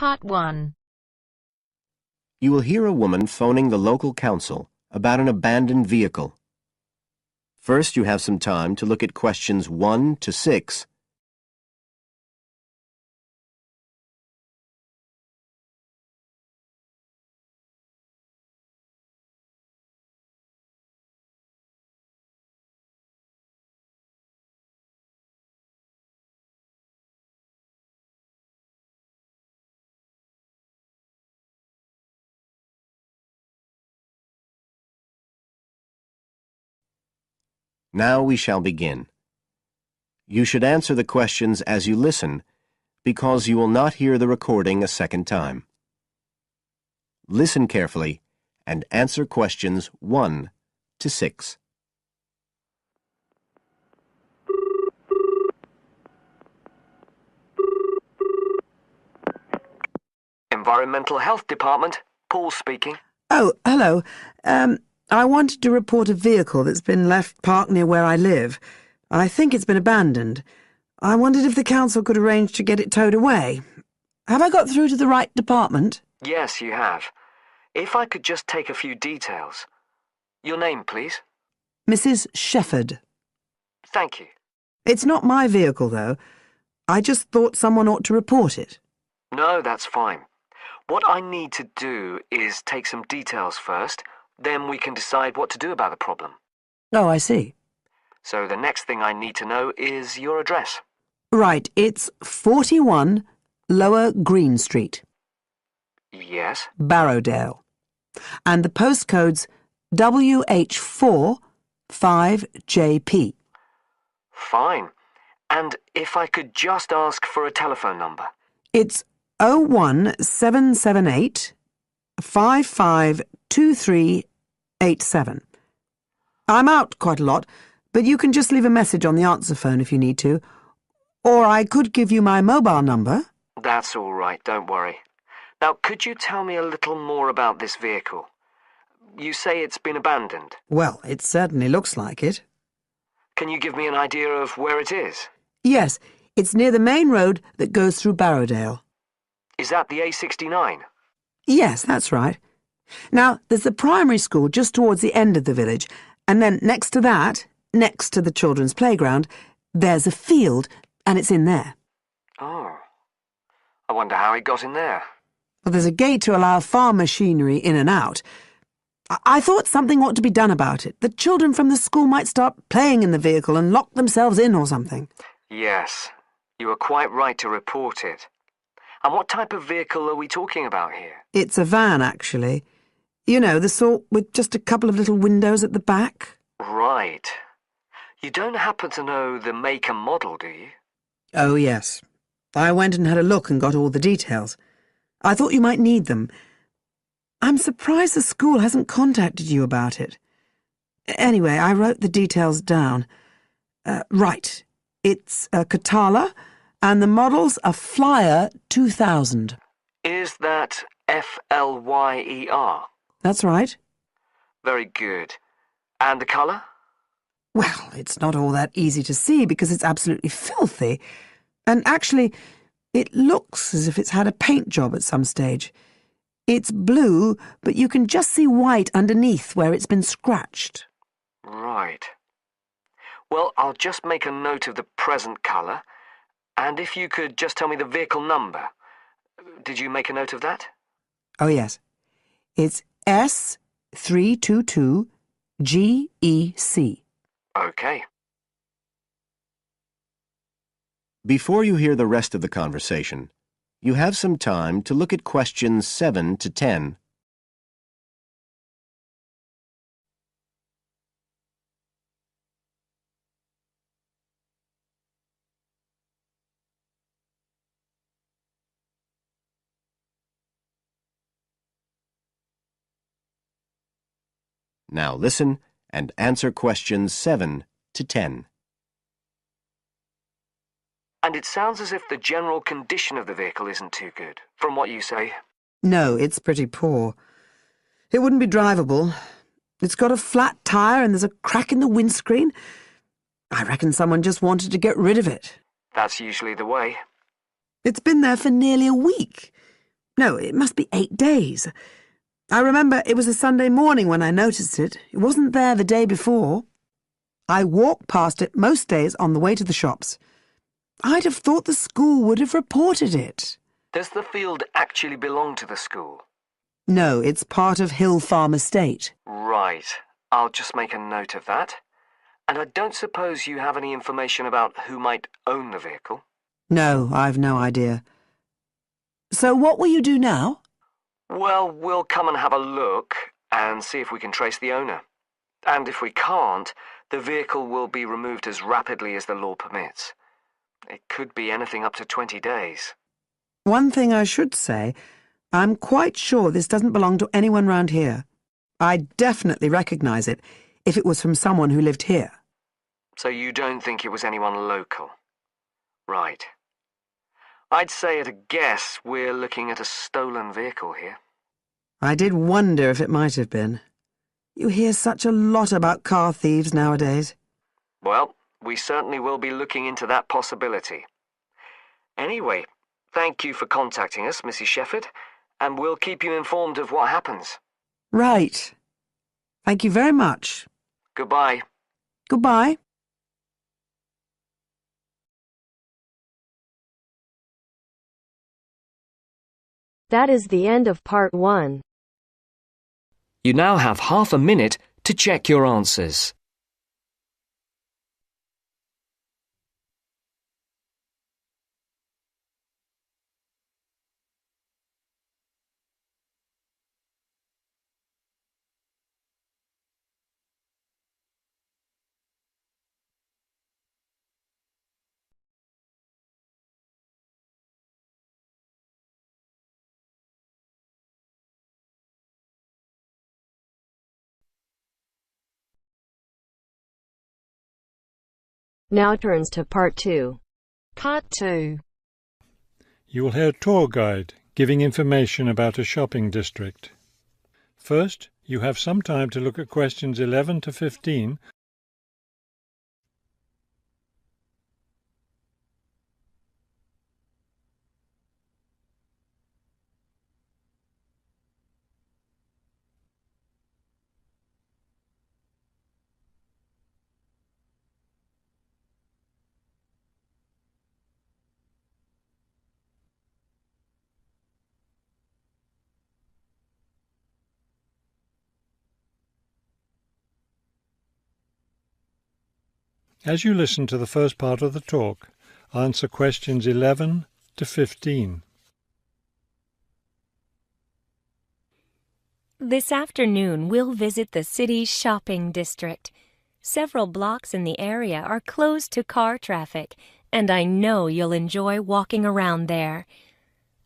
Part 1. You will hear a woman phoning the local council about an abandoned vehicle. First, you have some time to look at questions 1 to 6. Now we shall begin. You should answer the questions as you listen, because you will not hear the recording a second time. Listen carefully and answer questions 1 to 6. Environmental Health Department, Paul speaking. Oh, hello. I wanted to report a vehicle that's been left parked near where I live. I think it's been abandoned. I wondered if the council could arrange to get it towed away. Have I got through to the right department? Yes, you have. If I could just take a few details. Your name, please? Mrs. Shepherd. Thank you. It's not my vehicle, though. I just thought someone ought to report it. No, that's fine. What I need to do is take some details first, then we can decide what to do about the problem. Oh, I see. So the next thing I need to know is your address. Right, it's 41 Lower Green Street, Yes? Barrowdale. And the postcode's WH4 5JP. Fine. And if I could just ask for a telephone number. It's 01778 552387. I'm out quite a lot, but you can just leave a message on the answer phone if you need to. Or I could give you my mobile number. That's all right, don't worry. Now, could you tell me a little more about this vehicle? You say it's been abandoned. Well, it certainly looks like it. Can you give me an idea of where it is? Yes, it's near the main road that goes through Barrowdale. Is that the A69? Yes, that's right. Now, there's the primary school just towards the end of the village, and then next to that, next to the children's playground, there's a field, and it's in there. Oh. I wonder how it got in there. Well, there's a gate to allow farm machinery in and out. I thought something ought to be done about it. The children from the school might start playing in the vehicle and lock themselves in or something. Yes, you were quite right to report it. And what type of vehicle are we talking about here? It's a van, actually. You know, the sort with just a couple of little windows at the back. Right. You don't happen to know the make and model, do you? Oh, yes. I went and had a look and got all the details. I thought you might need them. I'm surprised the school hasn't contacted you about it. Anyway, I wrote the details down. Right. It's a Catala, and the model's a Flyer 2000. Is that Flyer? That's right. Very good. And the colour? Well, it's not all that easy to see because it's absolutely filthy. And actually, it looks as if it's had a paint job at some stage. It's blue, but you can just see white underneath where it's been scratched. Right. Well, I'll just make a note of the present colour, and if you could just tell me the vehicle number. Did you make a note of that? Oh, yes. It's S322GEC. Okay. Before you hear the rest of the conversation, you have some time to look at questions 7 to 10. Now listen and answer questions 7 to 10. And it sounds as if the general condition of the vehicle isn't too good, from what you say. No, it's pretty poor. It wouldn't be drivable. It's got a flat tyre and there's a crack in the windscreen. I reckon someone just wanted to get rid of it. That's usually the way. It's been there for nearly a week. No, it must be 8 days. I remember it was a Sunday morning when I noticed it. It wasn't there the day before. I walk past it most days on the way to the shops. I'd have thought the school would have reported it. Does the field actually belong to the school? No, it's part of Hill Farm Estate. Right. I'll just make a note of that. And I don't suppose you have any information about who might own the vehicle? No, I've no idea. So what will you do now? Well, we'll come and have a look and see if we can trace the owner. And if we can't, the vehicle will be removed as rapidly as the law permits. It could be anything up to 20 days. One thing I should say, I'm quite sure this doesn't belong to anyone round here. I'd definitely recognise it if it was from someone who lived here. So you don't think it was anyone local? Right. I'd say at a guess we're looking at a stolen vehicle here. I did wonder if it might have been. You hear such a lot about car thieves nowadays. Well, we certainly will be looking into that possibility. Anyway, thank you for contacting us, Mrs. Shefford, and we'll keep you informed of what happens. Right. Thank you very much. Goodbye. Goodbye. That is the end of part 1. You now have half a minute to check your answers. Now turns to part 2. Part 2. You will hear a tour guide giving information about a shopping district. First, you have some time to look at questions 11 to 15. As you listen to the first part of the talk, answer questions 11 to 15. This afternoon, we'll visit the city's shopping district. Several blocks in the area are closed to car traffic, and I know you'll enjoy walking around there.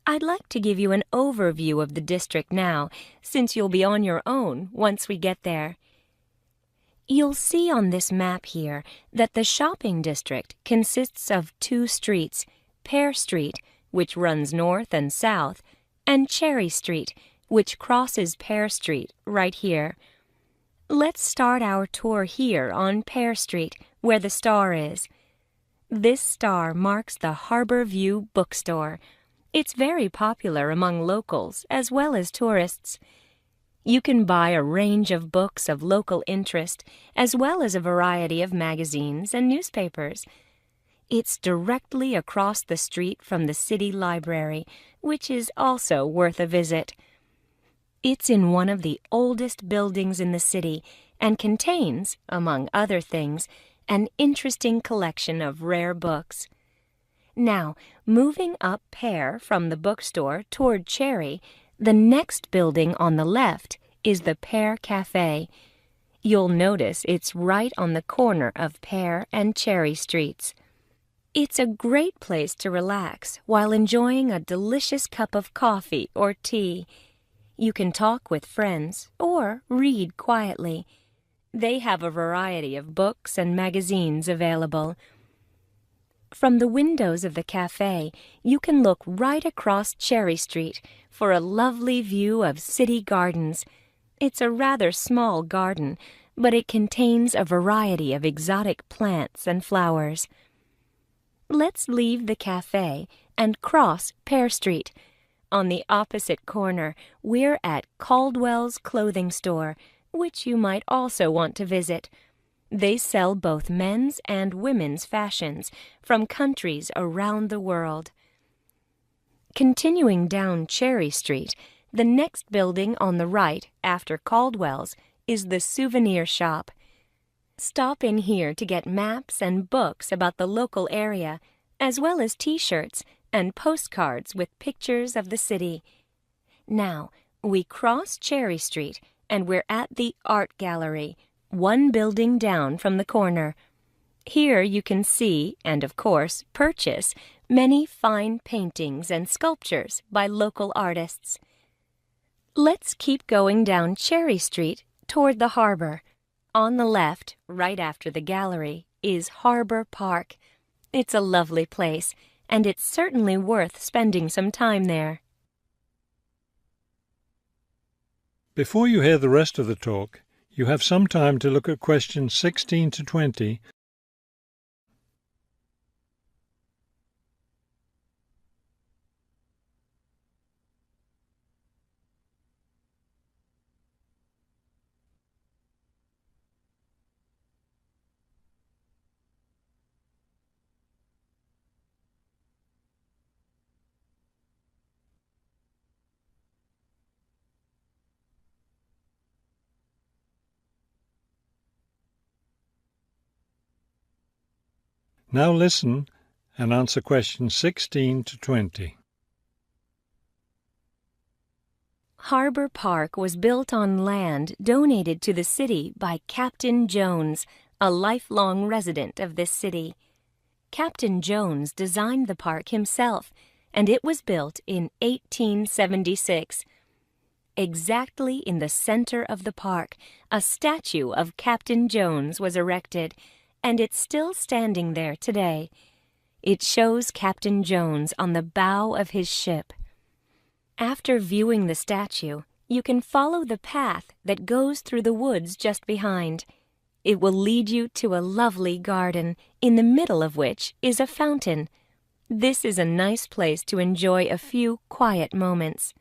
I'd like to give you an overview of the district now, since you'll be on your own once we get there. You'll see on this map here that the shopping district consists of 2 streets, Pear Street, which runs north and south, and Cherry Street, which crosses Pear Street right here. Let's start our tour here on Pear Street, where the star is. This star marks the Harbor View bookstore. It's very popular among locals as well as tourists. You can buy a range of books of local interest, as well as a variety of magazines and newspapers. It's directly across the street from the city library, which is also worth a visit. It's in one of the oldest buildings in the city and contains, among other things, an interesting collection of rare books. Now, moving up Pear from the bookstore toward Cherry, the next building on the left is the Pear Cafe. You'll notice it's right on the corner of Pear and Cherry Streets. It's a great place to relax while enjoying a delicious cup of coffee or tea. You can talk with friends or read quietly. They have a variety of books and magazines available. From the windows of the cafe, you can look right across Cherry Street for a lovely view of city gardens. It's a rather small garden, but it contains a variety of exotic plants and flowers. Let's leave the cafe and cross Pear Street. On the opposite corner, we're at Caldwell's clothing store, which you might also want to visit. They sell both men's and women's fashions from countries around the world. Continuing down Cherry Street, the next building on the right after Caldwell's is the souvenir shop. Stop in here to get maps and books about the local area, as well as T-shirts and postcards with pictures of the city. Now, we cross Cherry Street and we're at the Art Gallery, one building down from the corner. Here you can see, and of course purchase, many fine paintings and sculptures by local artists. Let's keep going down Cherry Street toward the harbor. On the left, right after the gallery, is Harbor Park. It's a lovely place, and it's certainly worth spending some time there. Before you hear the rest of the talk, you have some time to look at questions 16 to 20. Now listen and answer questions 16 to 20. Harbor Park was built on land donated to the city by Captain Jones, a lifelong resident of this city. Captain Jones designed the park himself, and it was built in 1876. Exactly in the center of the park, a statue of Captain Jones was erected, and it's still standing there today. It shows Captain Jones on the bow of his ship. After viewing the statue, you can follow the path that goes through the woods just behind. It will lead you to a lovely garden, in the middle of which is a fountain. This is a nice place to enjoy a few quiet moments.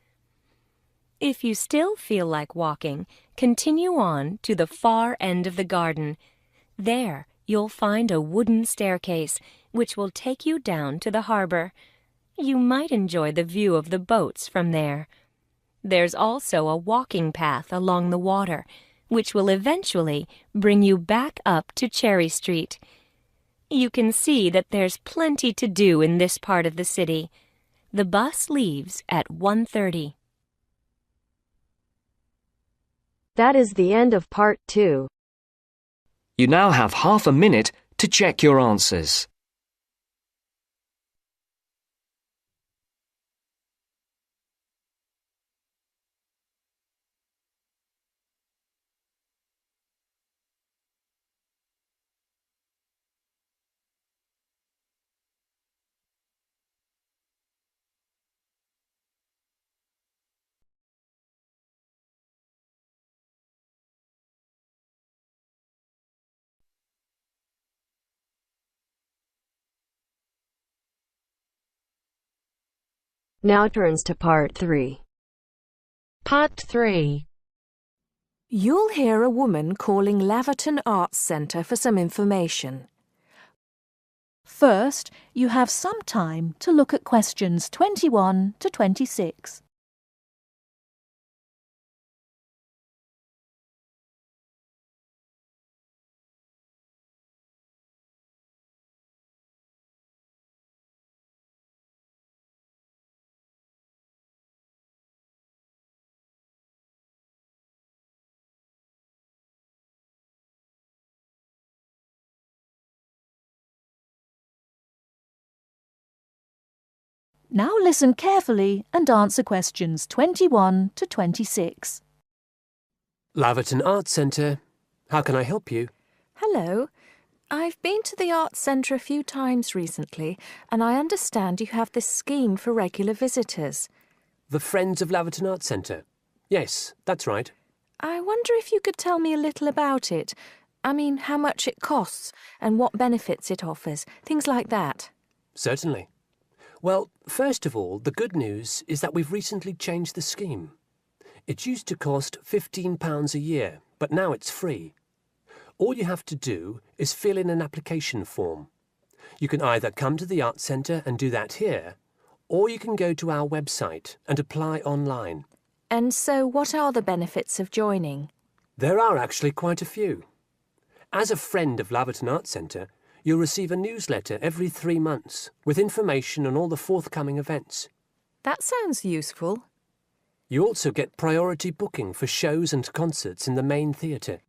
If you still feel like walking, continue on to the far end of the garden. There, you'll find a wooden staircase, which will take you down to the harbor. You might enjoy the view of the boats from there. There's also a walking path along the water, which will eventually bring you back up to Cherry Street. You can see that there's plenty to do in this part of the city. The bus leaves at 1:30. That is the end of part 2. You now have half a minute to check your answers. Now turns to part 3. Part 3. You'll hear a woman calling Laverton Arts Centre for some information. First, you have some time to look at questions 21 to 26. Now listen carefully and answer questions 21 to 26. Laverton Arts Centre. How can I help you? Hello. I've been to the Arts Centre a few times recently, and I understand you have this scheme for regular visitors. The Friends of Laverton Arts Centre. Yes, that's right. I wonder if you could tell me a little about it. I mean, how much it costs and what benefits it offers, things like that. Certainly. Well, first of all, the good news is that we've recently changed the scheme. It used to cost £15 a year, but now it's free. All you have to do is fill in an application form. You can either come to the Arts Centre and do that here, or you can go to our website and apply online. And so what are the benefits of joining? There are actually quite a few. As a friend of Laverton Arts Centre, you'll receive a newsletter every 3 months with information on all the forthcoming events. That sounds useful. You also get priority booking for shows and concerts in the main theatre.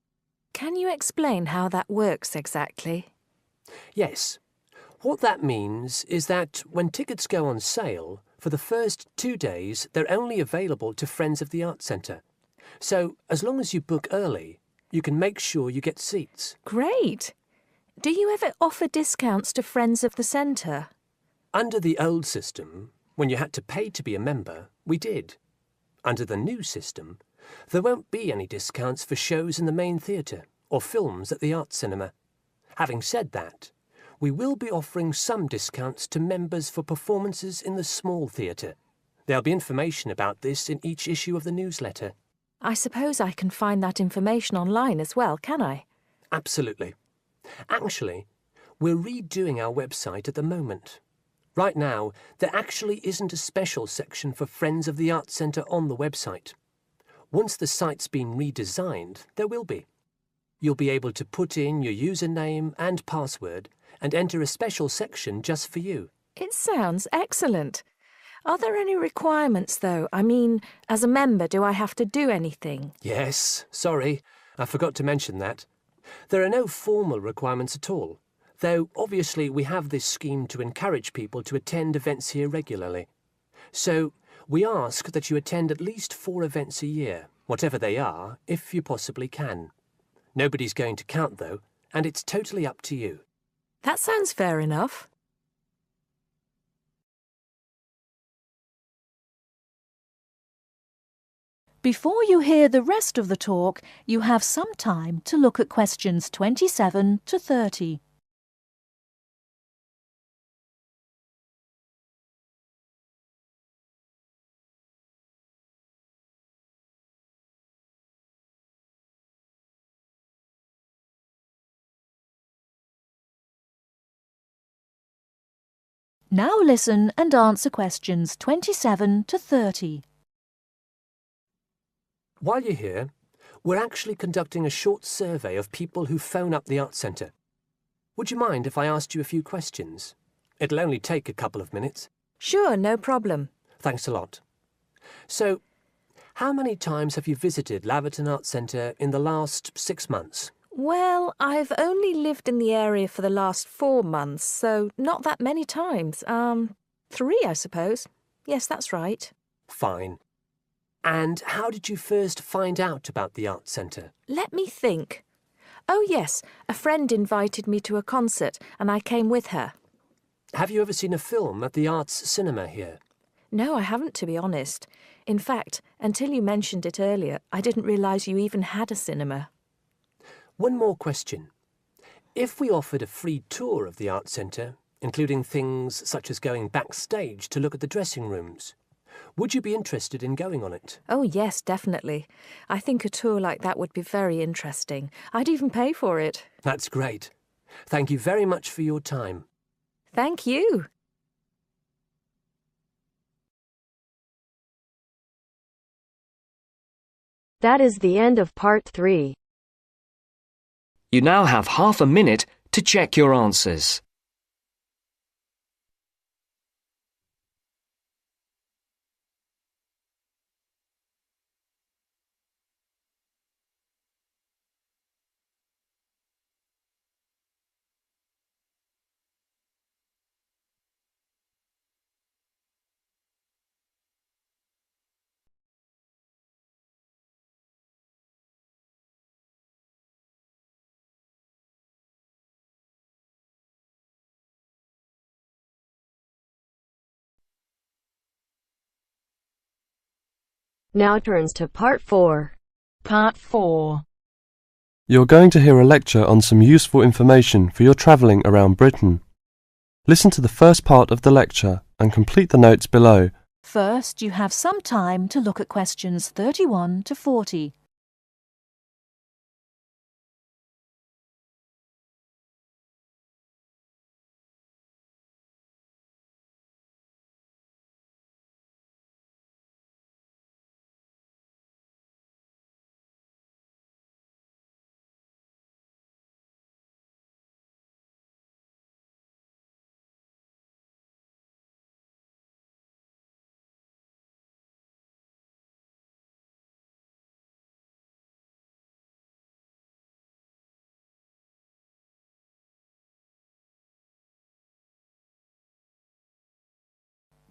Can you explain how that works exactly? Yes. What that means is that when tickets go on sale, for the first 2 days they're only available to friends of the Arts Centre. So, as long as you book early, you can make sure you get seats. Great! Do you ever offer discounts to friends of the centre? Under the old system, when you had to pay to be a member, we did. Under the new system, there won't be any discounts for shows in the main theatre or films at the Arts Cinema. Having said that, we will be offering some discounts to members for performances in the small theatre. There'll be information about this in each issue of the newsletter. I suppose I can find that information online as well, can I? Absolutely. Actually, we're redoing our website at the moment. Right now, there actually isn't a special section for Friends of the Arts Centre on the website. Once the site's been redesigned, there will be. You'll be able to put in your username and password and enter a special section just for you. It sounds excellent. Are there any requirements, though? I mean, as a member, do I have to do anything? Yes, sorry, I forgot to mention that. There are no formal requirements at all, though obviously we have this scheme to encourage people to attend events here regularly. So we ask that you attend at least 4 events a year, whatever they are, if you possibly can. Nobody's going to count, though, and it's totally up to you. That sounds fair enough. Before you hear the rest of the talk, you have some time to look at questions 27 to 30. Now listen and answer questions 27 to 30. While you're here, we're actually conducting a short survey of people who phone up the Arts Centre. Would you mind if I asked you a few questions? It'll only take a couple of minutes. Sure, no problem. Thanks a lot. So, how many times have you visited Laverton Arts Centre in the last 6 months? Well, I've only lived in the area for the last 4 months, so not that many times. 3, I suppose. Yes, that's right. Fine. And how did you first find out about the Arts Centre? Let me think. Oh, yes, a friend invited me to a concert, and I came with her. Have you ever seen a film at the Arts Cinema here? No, I haven't, to be honest. In fact, until you mentioned it earlier, I didn't realise you even had a cinema. One more question. If we offered a free tour of the Arts Centre, including things such as going backstage to look at the dressing rooms, would you be interested in going on it? Oh, yes, definitely. I think a tour like that would be very interesting. I'd even pay for it. That's great. Thank you very much for your time. Thank you. That is the end of part 3. You now have half a minute to check your answers. Now turns to part 4. Part 4. You're going to hear a lecture on some useful information for your travelling around Britain. Listen to the first part of the lecture and complete the notes below. First, you have some time to look at questions 31 to 40.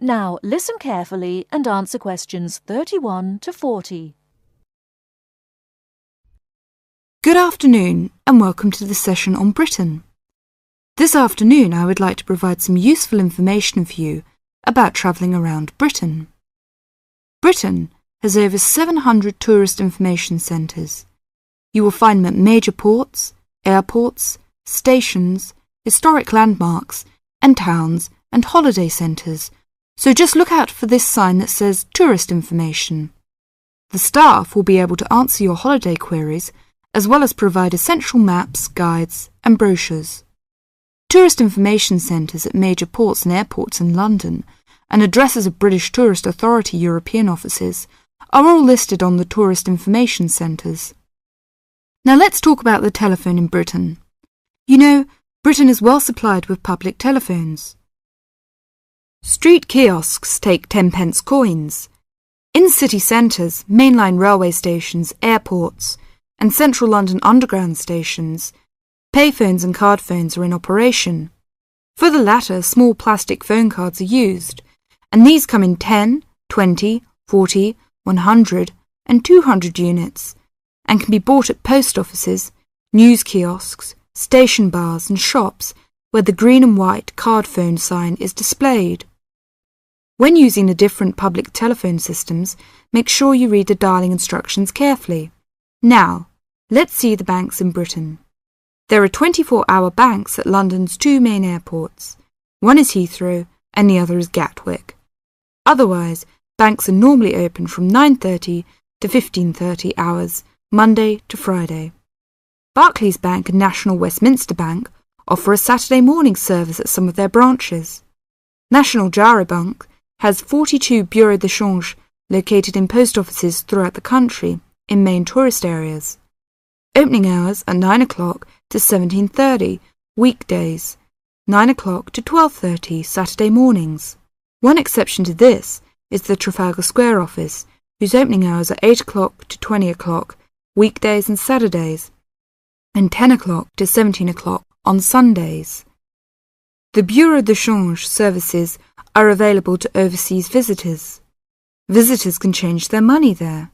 Now listen carefully and answer questions 31 to 40. Good afternoon and welcome to the session on Britain. This afternoon I would like to provide some useful information for you about travelling around Britain. Britain has over 700 tourist information centres. You will find them at major ports, airports, stations, historic landmarks and towns and holiday centres, so just look out for this sign that says Tourist Information. The staff will be able to answer your holiday queries as well as provide essential maps, guides and brochures. Tourist information centres at major ports and airports in London and addresses of British Tourist Authority European offices are all listed on the Tourist Information Centres. Now let's talk about the telephone in Britain. You know, Britain is well supplied with public telephones. Street kiosks take 10-pence coins. In city centres, mainline railway stations, airports and central London underground stations, payphones and card phones are in operation. For the latter, small plastic phone cards are used, and these come in 10, 20, 40, 100 and 200 units, and can be bought at post offices, news kiosks, station bars and shops where the green and white card phone sign is displayed. When using the different public telephone systems, make sure you read the dialling instructions carefully. Now, let's see the banks in Britain. There are 24-hour banks at London's two main airports. One is Heathrow and the other is Gatwick. Otherwise, banks are normally open from 9:30 to 15:30 hours, Monday to Friday. Barclays Bank and National Westminster Bank offer a Saturday morning service at some of their branches. National Jaro Bank has 42 bureaux de change located in post offices throughout the country in main tourist areas. Opening hours are 9 o'clock to 17:30 weekdays, 9 o'clock to 12:30 Saturday mornings. One exception to this is the Trafalgar Square office, whose opening hours are 8 o'clock to 20 o'clock weekdays and Saturdays, and 10 o'clock to 17 o'clock on Sundays. The bureau de change services are available to overseas visitors. Visitors can change their money there.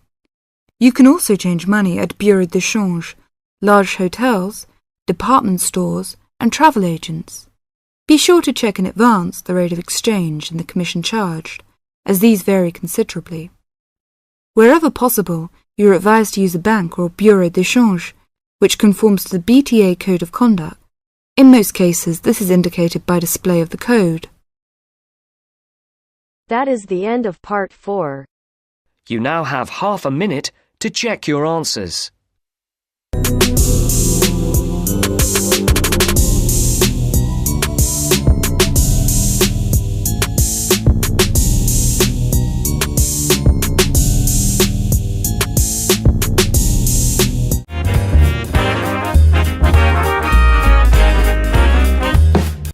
You can also change money at bureau de change, large hotels, department stores and travel agents. Be sure to check in advance the rate of exchange and the commission charged, as these vary considerably. Wherever possible, you are advised to use a bank or bureau de change, which conforms to the BTA Code of Conduct. In most cases, this is indicated by display of the code. That is the end of part 4. You now have half a minute to check your answers.